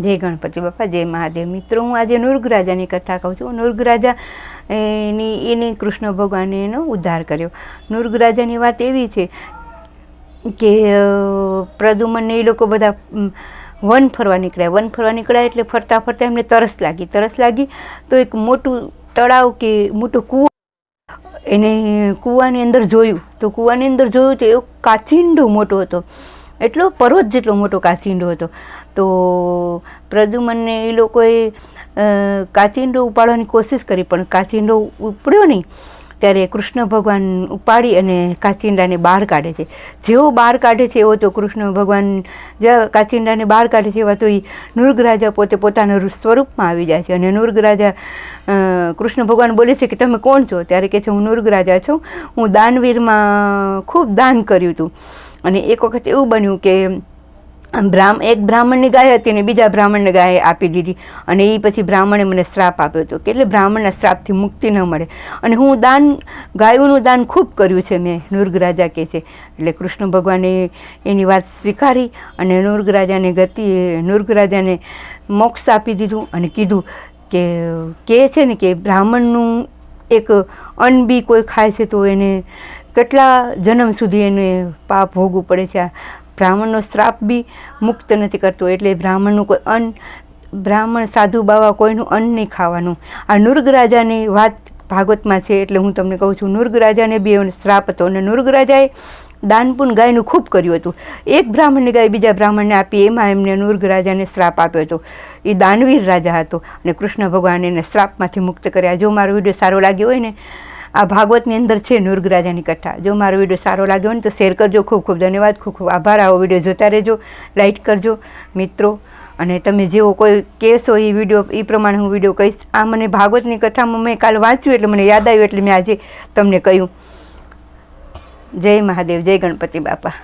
જય ગણપતિ બાપા, જય મહાદેવ. મિત્રો, હું આજે નૃગરાજાની કથા કહું છું. નૃગરાજા એને કૃષ્ણ ભગવાને એનો ઉદ્ધાર કર્યો. નૃગરાજાની વાત એવી છે કે પ્રદ્યુમન એ લોકો બધા વન ફરવા નીકળ્યા એટલે ફરતા ફરતા એમને તરસ લાગી તો એક મોટું તળાવ કે મોટું કૂવો એને કૂવાની અંદર જોયું તો એવો કાચિંડો મોટો હતો, એટલો પર્વત જેટલો મોટો કાચિંડો હતો. તો પ્રદ્યુમનને એ લોકોએ કાચિંડો ઉપાડવાની કોશિશ કરી, પણ કાચિંડો ઉપડ્યો નહીં. ત્યારે કૃષ્ણ ભગવાન ઉપાડી અને કાચિંડાને બહાર કાઢે છે. જેવો બહાર કાઢે છે એવો તો કૃષ્ણ ભગવાન જ્યાં કાચિંડાને બહાર કાઢે છે એવા તો એ નૃગરાજા પોતે પોતાના સ્વરૂપમાં આવી જાય છે. અને નૃગરાજા કૃષ્ણ ભગવાન બોલે છે કે તમે કોણ છો? ત્યારે કહે છે હું નૃગરાજા છું, હું દાનવીરમાં ખૂબ દાન કર્યું હતું. અને એક વખત એવું બન્યું કે એક બ્રાહ્મણની ગાય હતી ને બીજા બ્રાહ્મણને ગાય આપી દીધી, અને એ પછી બ્રાહ્મણે મને શ્રાપ આપ્યો હતો કે એટલે બ્રાહ્મણના શ્રાપથી મુક્તિ ન મળે. અને હું ગાયોનું દાન ખૂબ કર્યું છે મેં, નૃગરાજા કહે છે. એટલે કૃષ્ણ ભગવાને એની વાત સ્વીકારી અને નૃગરાજાને મોક્ષ આપી દીધું અને કીધું કે છે ને કે બ્રાહ્મણનું એક અન્ન બી કોઈ ખાય છે તો એને કેટલા જન્મ સુધી એને પાપ ભોગવું પડે છે. બ્રાહ્મણનો શ્રાપ બી મુક્ત નથી કરતો, એટલે બ્રાહ્મણનું કોઈ બ્રાહ્મણ સાધુ બાવા કોઈનું અન્ન નહીં ખાવાનું. આ નૃગરાજાની વાત ભાગવતમાં છે, એટલે હું તમને કહું છું. નૃગરાજાને બી શ્રાપ હતો અને નૃગરાજાએ દાન પણ ગાયનું ખૂબ કર્યું હતું. એક બ્રાહ્મણની ગાય બીજા બ્રાહ્મણને આપી, એમાં એમને નૃગરાજાને શ્રાપ આપ્યો હતો. એ દાનવીર રાજા હતો અને કૃષ્ણ ભગવાન એને શ્રાપમાંથી મુક્ત કર્યા. જો મારો વિડીયો સારો લાગ્યો હોય ને, આ ભાગવતની અંદર છે નૃગરાજાની કથા. જો મારો વિડીયો સારો લાગ્યો હોય ને તો શેર કરજો. ખૂબ ખૂબ ધન્યવાદ, ખૂબ ખૂબ આભાર. આવો વિડીયો જોતા રહેજો, લાઈક કરજો મિત્રો. અને તમે જેવો કોઈ કહેશો એ વિડીયો એ પ્રમાણે હું વિડીયો કહીશ. આ મને ભાગવતની કથામાં મેં કાલે વાંચ્યું એટલે મને યાદ આવ્યું એટલે મેં આજે તમને કહ્યું. જય મહાદેવ, જય ગણપતિ બાપા.